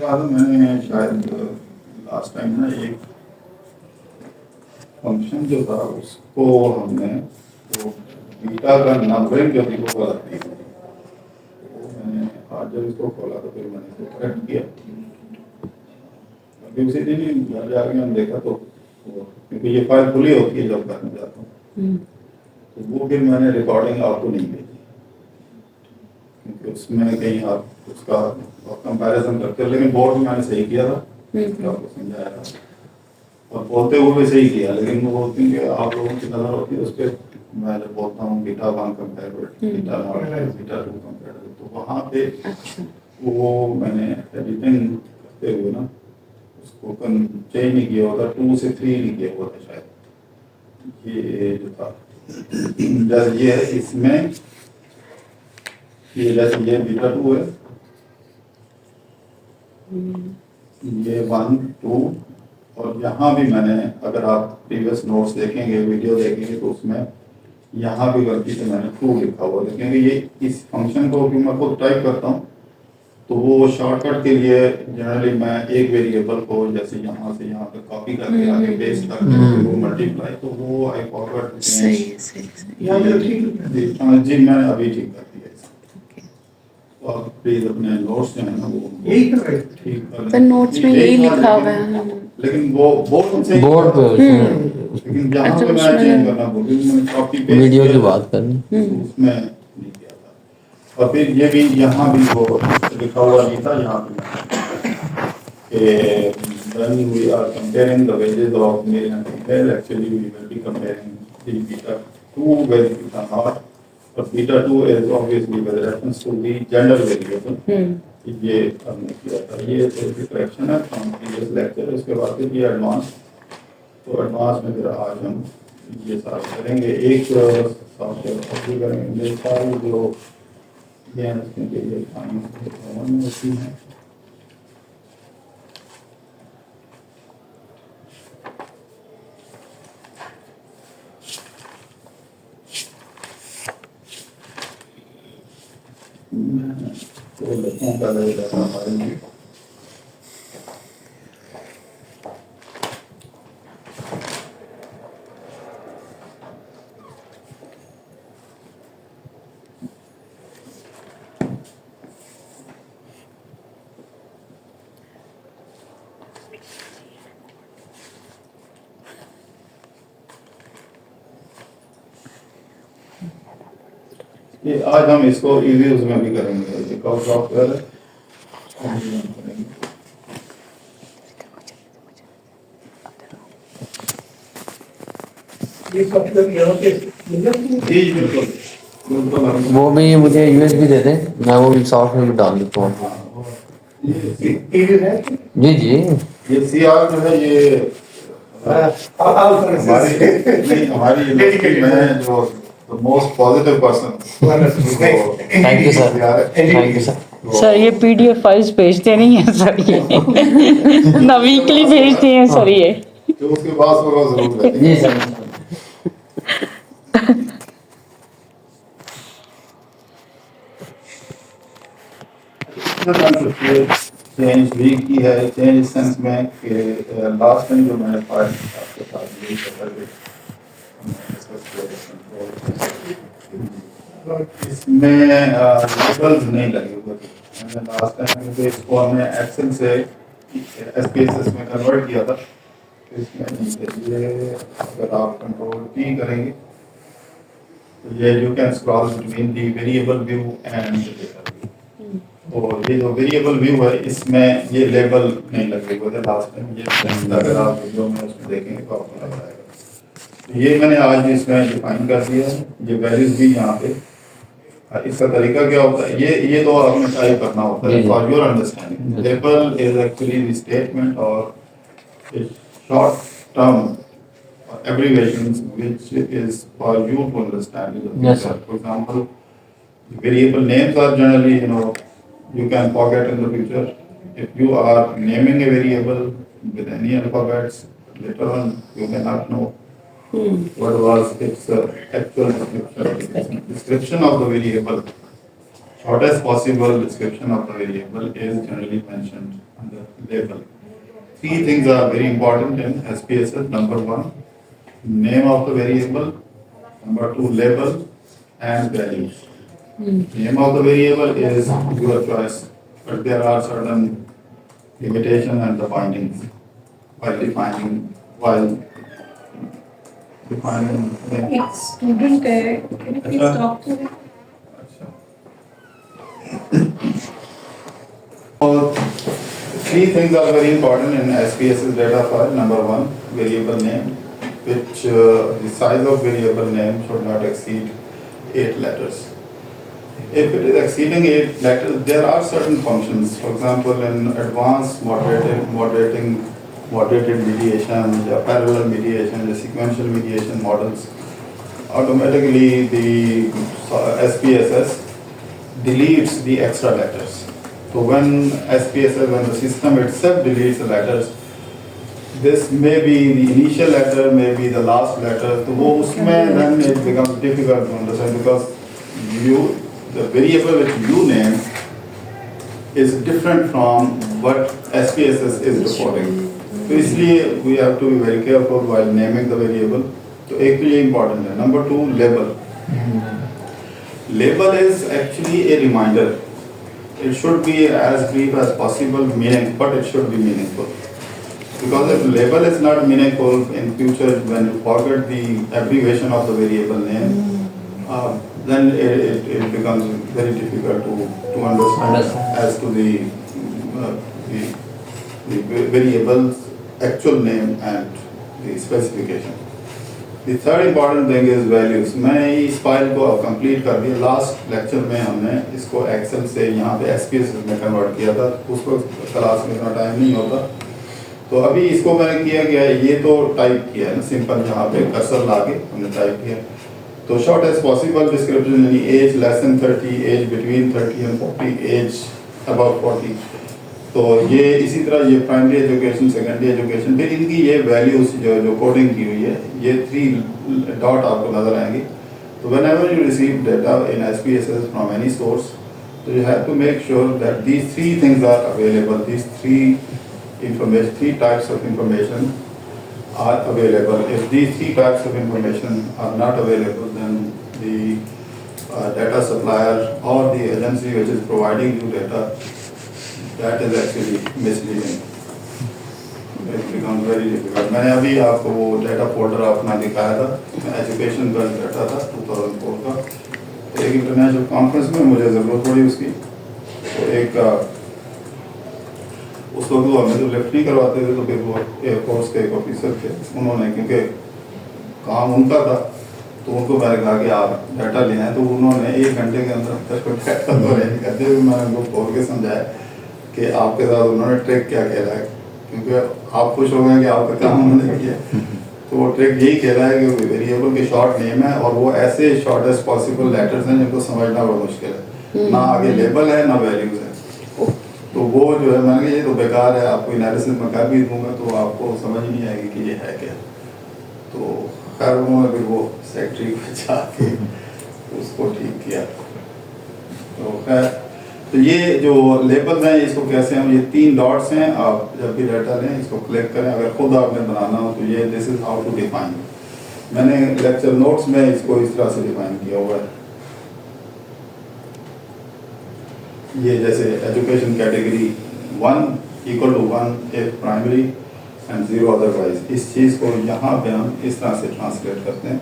बाद मैंने शायद लास्ट टाइम ना एक फंक्शन जो था उसको हमने वो बीटा का नंबरिंग जो थी वो गलत थी, तो मैंने आज जब इसको खोला तो फिर मैंने इसको करेक्ट किया। अभी उसी दिन ही घर जाके मैंने देखा तो क्योंकि ये फाइल खुली होती है जब घर में जाता हूँ, तो वो फिर मैंने रिकॉर्डिंग आपको नहीं भेजी क्योंकि उसमें कहीं आप उसका कंपैरिजन करते हो, लेकिन बोर्ड में मैंने सही किया था, आपको समझाया था और बोलते हुए भी सही किया, लेकिन वो होती है आप लोगों की नजर होती है उस पर। मैं जब बोलता हूँ beta 1 compare beta not beta 2 compare, तो वहाँ पे वो मैंने एडिटिंग करते हुए ना उसको चेंज नहीं किया होता, 2 से 3 नहीं किया हुआ था शायद। ये जो था जैसे ये है इसमें, ये जैसे ये बीटा 2 है, ये 1 2, और यहाँ भी मैंने अगर आप प्रीवियस नोट्स देखेंगे वीडियो देखेंगे तो उसमें यहाँ भी गलती से मैंने 2 लिखा हुआ था, क्योंकि ये इस फंक्शन को भी मैं खुद टाइप करता हूँ तो वो शॉर्टकट के लिए जनरली मैं एक वेरिएबल को जैसे यहाँ से यहाँ तक कॉपी करके आगे पेस्ट करके वो मल्टीप्लाई, तो वो आई फॉरवर्ड जी मैंने अभी ठीक कर दिया। तो आप प्लीज अपने नोट्स जो है ना वो यही कर रहे ठीक कर पर नोट्स में यही लिखा हुआ है, लेकिन वो बोर्ड से बोर्ड पे लेकिन जहाँ पे मैं चेंज करना बोल मैंने कॉपी पेस्ट वीडियो की बात करनी उसमें नहीं किया था। और फिर ये भी यहाँ भी वो लिखा हुआ नहीं था, यहाँ पे when we are comparing the wages of male and female, actually we will be comparing the beta 2 with beta naught, but beta 2 is obviously with reference to the gender variable। ये हमने किया था, ये थोड़ी करेक्शन है from previous lecture. उसके बाद फिर ये एडवांस, तो एडवांस में फिर आज हम ये सारा करेंगे। एक सॉफ्टवेयर करेंगे मेरे सारे जो ये हैं उसके लिए टाइम होती हैं। तो लड़कों का रहेगा हमारे लिए ये आज हम इसको ईवीज में भी करेंगे। एक और सॉफ्टवेयर है ये सॉफ्टवेयर यहाँ पे जी बिल्कुल वो भी मुझे यूएसबी दे दें, मैं वो भी सॉफ्टवेयर में डाल देता हूँ। टीवी है जी जी ये सीआर जो है ये हमारी यूनिवर्सिटी में जो most positive person. Thank you sir, thank you sir. Sir ये पीडीएफ फाइल्स भेजते नहीं है सर, ये ना वीकली भेजते हैं सर ये। जो उसके पास होगा जरूर देंगे। जी सर। चेंज भी की है, चेंज सेंस में कि लास्ट टाइम जो मैंने फाइल आपके साथ यूज करके इसमें लेबल्स नहीं लगे हुए थे। मैंने लास्ट टाइम जो इसको हमने एक्सेल से एसपीएसएस में कन्वर्ट किया था, इसमें नहीं थे ये। अगर आप कंट्रोल की करेंगे तो ये you can scroll between the variable view and data view. और ये जो वेरिएबल व्यू है इसमें ये लेबल नहीं लगे हुए थे लास्ट टाइम। ये अगर आप वीडियो में उसमें देखेंगे तो आपको लग जाएगा। ये मैंने आज इसमें डिफाइन कर दिया है। ये वैल्यूज भी यहाँ पे, इसका तरीका क्या होता है, ये तो आपने टाइप करना होता है for your understanding. Label is actually the statement और short term abbreviations which is for you to understand. Yes, sir. For example, variable names are generally, you can forget in the future. If you are naming a variable with any alphabets, later on you may not know what was its actual description of the variable. shortest possible description of the variable is generally mentioned under label. Three things are very important in SPSS. Number one, name of the variable. Number two, label and values. Name of the variable is your choice, but there are certain limitations and the bindings while defining name. एक student है, can you please talk to him? So, three things are very important in SPSS data file. Number one, variable name, which the size of variable name should not exceed 8 letters. If it is exceeding 8 letters, there are certain functions. For example, in advanced moderated mediation, the parallel mediation, the sequential mediation models, automatically the SPSS deletes the extra letters. So when the system itself deletes the letters, this may be the initial letter, may be the last letter. So वो उसमें then it becomes difficult to understand because the variable which you name is different from what SPSS is reporting. तो इसलिए we have to be very careful while naming the variable. तो एक तो ये important है. Number two, label. Label is actually a reminder. It should be as brief as possible, but it should be meaningful. Because if label is not meaningful in future, when you forget the abbreviation of the variable name, then it becomes very difficult to understand as to the variable's actual name and the specification. The third important thing is values. मैं इस file को complete कर दिया. Last lecture में हमने इसको Excel से यहाँ पे SPSS में कन्वर्ट किया था. उसको क्लास में इतना टाइम नहीं होता, तो अभी इसको मैंने किया गया है. ये तो टाइप किया है ना, सिंपल यहाँ पे कर्सर लाके हमने टाइप किया. तो शॉर्ट एज पॉसिबल डिस्क्रिप्शन यानी as less than 30, as between 30 and 40, as above 40. तो ये इसी तरह ये प्राइमरी एजुकेशन, सेकेंडरी एजुकेशन, फिर इनकी ये वैल्यूज जो कोडिंग की हुई है, ये 3 डॉट आपको नजर आएंगे. तो whenever you receive data in SPSS from any source, so you have to make sure that these 3 things are available. These 3 types of information are available. If these 3 types of information are not available, then the data supplier or the agency which is providing you data, that is actually misleading. It becomes very difficult. मैंने अभी आपको वो data folder अपना दिखाया था, education का data था 2004 का. एक इंटरनेशनल कॉन्फ्रेंस में मुझे ज़रूरत पड़ी उसकी. तो एक उस वक्त वो हमें तो लिफ्ट नहीं करवाते थे, तो फिर वो एयरफोर्स के एक ऑफिसर थे, उन्होंने क्योंकि काम उनका था, तो उनको मैंने कहा कि आप डाटा ले आए. तो उन्होंने 1 घंटे के अंदर डाटा तो नहीं करते हुए मैंने उनको खोल के समझाया कि आपके साथ उन्होंने ट्रिक क्या खेला है, क्योंकि आप खुश हो गए कि आपका काम उन्होंने किया. तो वो ट्रिक यही खेला है कि वेरिएबल के शॉर्ट नेम है और वो ऐसे शॉर्टेस्ट पॉसिबल लेटर्स हैं जिनको समझना बड़ा मुश्किल है. ना आगे लेबल है ना वैल्यूज है. तो वो जो है मैंने कहा ये तो बेकार है, आपको एनालिसिस में कर भी दूंगा तो आपको समझ नहीं आएगी कि ये है क्या. तो खैर उन्होंने फिर वो सेक्रेटरी को जाके उसको ठीक किया. तो खैर तो ये जो लेबल हैं इसको कैसे हम, ये 3 डॉट्स हैं. आप जब भी डाटा लें इसको क्लिक करें. अगर खुद आपने बनाना हो तो ये this is how to define. मैंने लेक्चर नोट्स में इसको इस तरह से डिफाइन किया हुआ है. ये जैसे education category 1 equal to 1 if primary and 0 otherwise. इस चीज़ को यहाँ पे हम इस तरह से ट्रांसलेट करते हैं.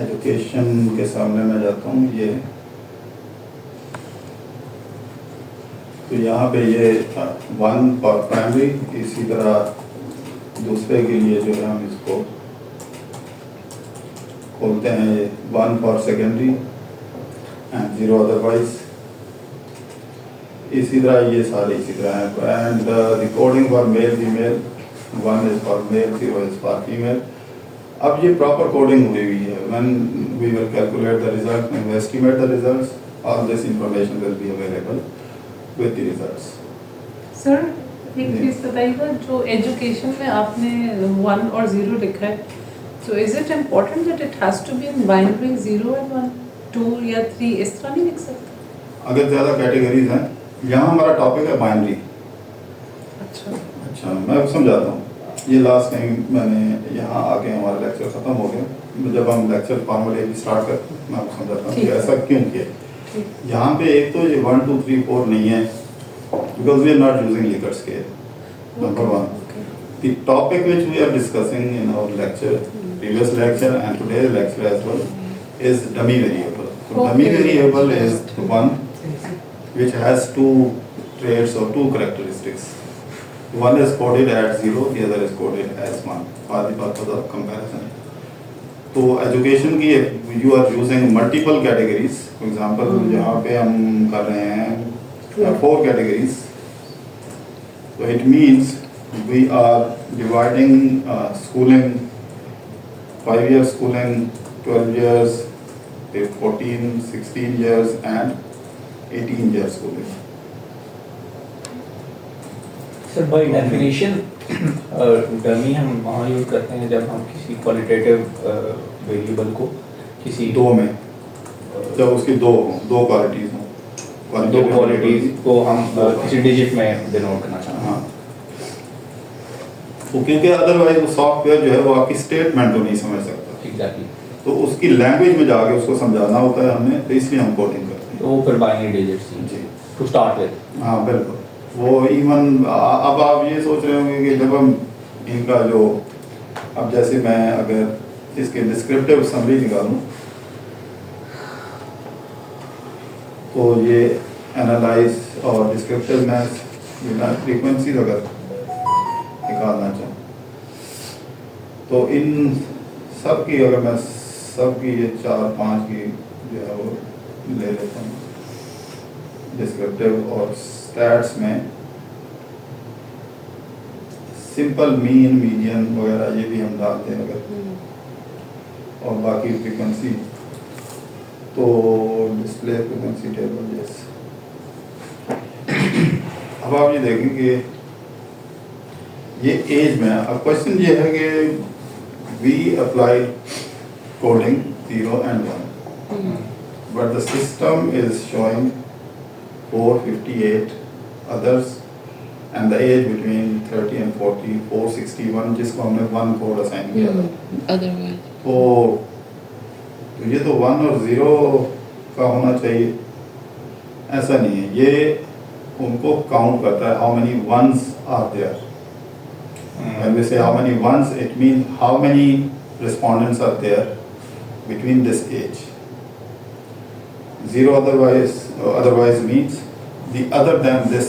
एजुकेशन के सामने मैं जाता हूँ. ये तो यहाँ पे ये 1 फॉर प्राइमरी, इसी तरह दूसरे के लिए जो है हम इसको खोलते हैं. ये 1 फॉर सेकेंडरी एंड 0 अदरवाइज. इसी तरह ये सारे इसी तरह है. And the coding for male female, 1 is for male, 0 is for female. अब ये प्रॉपर कोडिंग हुई हुई है. When we will calculate the result and estimate the results, all this information will be available with the results. Sir एक चीज़ बताइएगा, जो education में आपने 1 और 0 लिखा है, so is it important that it has to be in binary 0 and 1, 2 या 3 इस तरह नहीं लिख सकते? अगर ज़्यादा कैटेगरीज हैं, यहाँ हमारा टॉपिक है बाइनरी। अच्छा अच्छा, मैं अब समझाता हूँ। ये लास्ट टाइम मैंने यहाँ आके हमारा लेक्चर ख़त्म हो गया। जब हम लेक्चर फॉर्मूले भी स्टार्ट करते हैं, मैं आपको समझाता हूँ कि ठीक है। ऐसा क्यों किया। यहाँ पे एक तो ये 1 2 3 4 नहीं है, because we are not using Likert scale, number one. The topic which we are discussing in our lecture, previous lecture and today's lecture as well, is dummy variable. So dummy Okay. variable is the one which has two traits or two characteristics. One is coded at 0, the other is coded as 1 for the purpose of comparison. तो education की you are using multiple categories. For example यहाँ पे हम कर रहे हैं 4 categories. तो it means we are dividing schooling, 5 years schooling, 12 years, 14, 16 years and 18 years schooling. Sir by definition dummy हम वहाँ यूज करते हैं जब हम किसी क्वालिटेटिव वेरिएबल को किसी दो में जब उसकी दो क्वालिटीज हों, दो क्वालिटीज को हम किसी डिजिट में डिनोट करना चाहते हैं। हाँ, तो क्योंकि अदरवाइज वो सॉफ्टवेयर जो है वो आपकी स्टेटमेंट को नहीं समझ सकता। एग्जैक्टली। तो उसकी लैंग्वेज में जाके उसको समझाना होता है हमें, तो इसलिए हम कोडिंग करते हैं। तो वो फिर बाइनरी डिजिट्स जी टू स्टार्ट विद। हाँ बिल्कुल। वो इवन अब आप ये सोच रहे होंगे कि जब हम इनका जो, अब जैसे मैं अगर इसके डिस्क्रिप्टिव समरी निकालूं तो ये एनालाइज और डिस्क्रिप्टिव मैं फ्रीक्वेंसीज अगर निकालना चाहूँ तो इन सब की अगर मैं सब की ये 4-5 की जो है वो ले लेता हूँ डिस्क्रिप्टिव और स्टैट्स में सिंपल मीन मीडियन वगैरह ये भी हम डालते हैं अगर, और बाकी फ्रीक्वेंसी तो डिस्प्ले फ्रीक्वेंसी टेबल यस। अब आप ये देखेंगे ये एज में अब क्वेश्चन ये है कि we apply coding 0 and 1 but the system is showing 458 others and the age between 30 and 40 461 जिसको हमने 1 कोड असाइन किया था। Otherwise. तो ये तो 1 और 0 का होना चाहिए, ऐसा नहीं है। ये उनको काउंट करता है, how many ones are there. When we say how many ones, it means how many respondents are there between this age. 0 otherwise means the other than this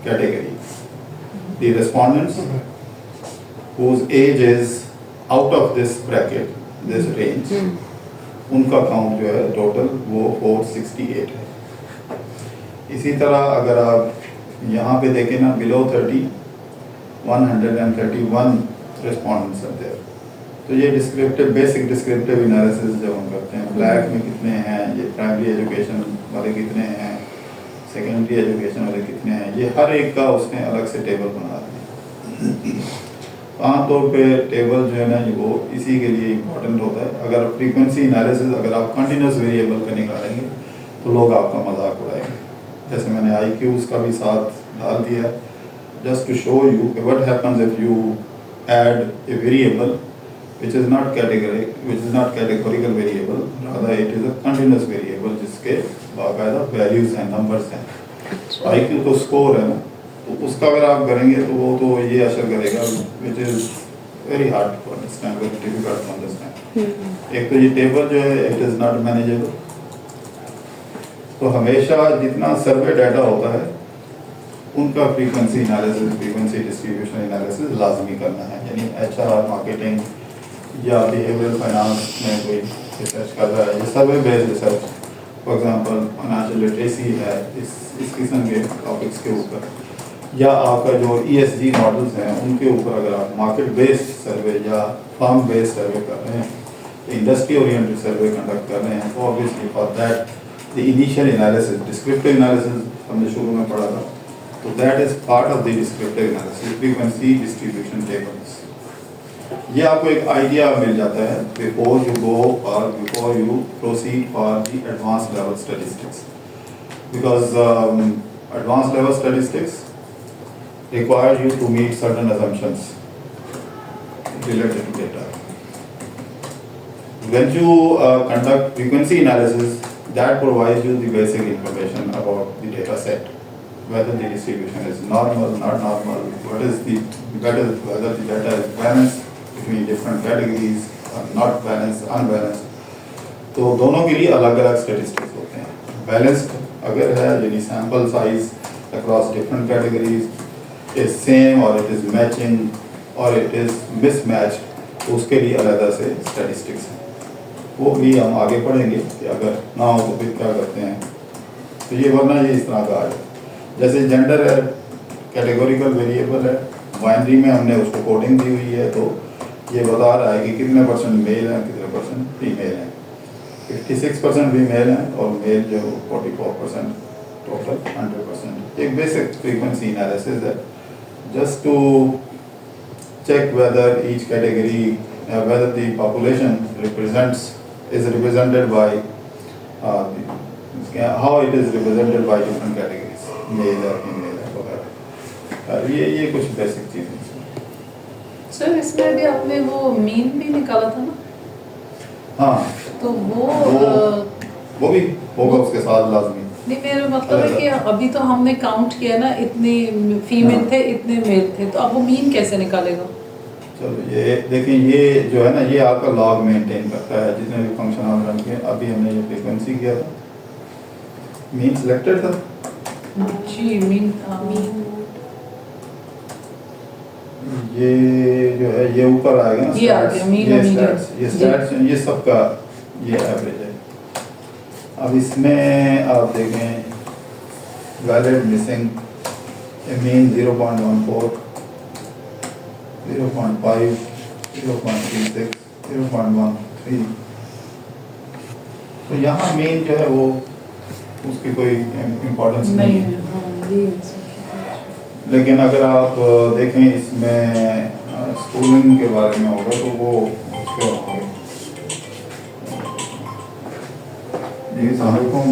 category. The respondents whose age is out of this bracket, this range, उनका count जो है total वो 468 है। इसी तरह अगर आप यहाँ पे देखें ना, बिलो 30 131 respondents are there। तो ये डिस्क्रिप्टिव बेसिक डिस्क्रिप्टिव एनालिसिस जब हम करते हैं, ब्लैक में कितने हैं, ये प्राइमरी एजुकेशन वाले कितने हैं, सेकेंडरी एजुकेशन वाले कितने हैं, ये हर एक का उसने अलग से टेबल बना दिया। आमतौर पे टेबल जो है ना वो इसी के लिए इम्पोर्टेंट होता है। अगर फ्रीक्वेंसी एनालिसिस अगर आप कंटिन्यूस वेरिएबल का निकालेंगे तो लोग आपका मजाक उड़ाएंगे। जैसे मैंने IQs का भी साथ डाल दिया, just to show you what happens if you add a variable which is not categorical variable, rather it is a continuous variable जिसके बाकायदा values हैं, numbers हैं। IQ तो स्कोर है ना, तो उसका अगर आप करेंगे तो वो तो ये असर करेगा which is very hard to understand, very difficult to understand। एक तो ये टेबल जो है it is not manageable। तो हमेशा जितना सर्वे डाटा होता है उनका frequency analysis, frequency distribution analysis लाजमी करना है। यानी HR मार्केटिंग या बिहेवियरल फाइनेंस में कोई रिसर्च कर रहा है, ये survey based research, for example financial literacy है, इस किस्म के टॉपिक्स के ऊपर, या आपका जो ESG मॉडल्स हैं उनके ऊपर अगर आप मार्केट बेस्ड सर्वे या फर्म बेस्ड सर्वे कर रहे हैं, इंडस्ट्री ओरिएंटेड सर्वे कंडक्ट कर रहे हैं, तो obviously for that the initial analysis, descriptive analysis हमने शुरू में पढ़ा था, तो that is part of the descriptive analysis, frequency distribution tables. ये आपको एक आइडिया मिल जाता है before you proceed for the advance level statistics. because advanced level statistics require you to meet certain assumptions related to data. When you conduct frequency analysis, that provides you the basic information about the data set, whether the distribution is normal, not normal, whether the data is balanced between different categories, not balanced, unbalanced. तो दोनों के लिए अलग अलग statistics होते हैं. Balanced अगर है यानी sample size across different categories is same और इट इज मैचिंग और इट इज मिसमैच, तो उसके लिए अलग से स्टेटिस्टिक्स हैं. वो भी हम आगे पढ़ेंगे कि अगर ना हो तो फिर क्या करते हैं. तो ये वरना ये इस तरह का है. जैसे जेंडर है, कैटेगोरिकल वेरिएबल है, बाइनरी में हमने उसको कोडिंग दी हुई है, तो ये बता रहा है कि कितने % मेल हैं, कितने % फीमेल हैं. 56% फीमेल हैं और मेल जो 44%, टोटल 100%. एक बेसिक फ्रीक्वेंसी एनालिसिस है just to check whether each category, whether the population is represented by how it is represented by different categories, male है, female है वगैरह. ये कुछ बेसिक चीज़ें. सर इसमें भी आपने वो मीन भी निकाला था ना? हाँ, तो वो भी होगा उसके साथ लाजमी. नहीं, मेरा मतलब है कि अभी तो हमने काउंट किया ना, इतने फीमेल थे, इतने मेल थे, तो अब वो मीन कैसे निकालेगा? चलो ये देखिए, ये जो है ना, ये आपका लॉग मेंटेन करता है जितने भी फंक्शन आप रन किए. अभी हमने ये फ्रीक्वेंसी किया था, मीन सिलेक्टेड था. जी मीन ये जो है ये ऊपर आएगा ना, ये आ गया, मीन और मीडियन. ये स्टैट्स ये सबका ये एवरेज है. अब इसमें आप देखें वैलिड मिसिंग मीन 0.14, 0.5, 0.36, 0.13. तो यहाँ मीन जो है वो उसकी कोई इम्पोर्टेंस नहीं है. लेकिन अगर आप देखें इसमें स्कूलिंग के बारे में होगा तो वो उसके होंगे. जी, अस्सलाम वालेकुम.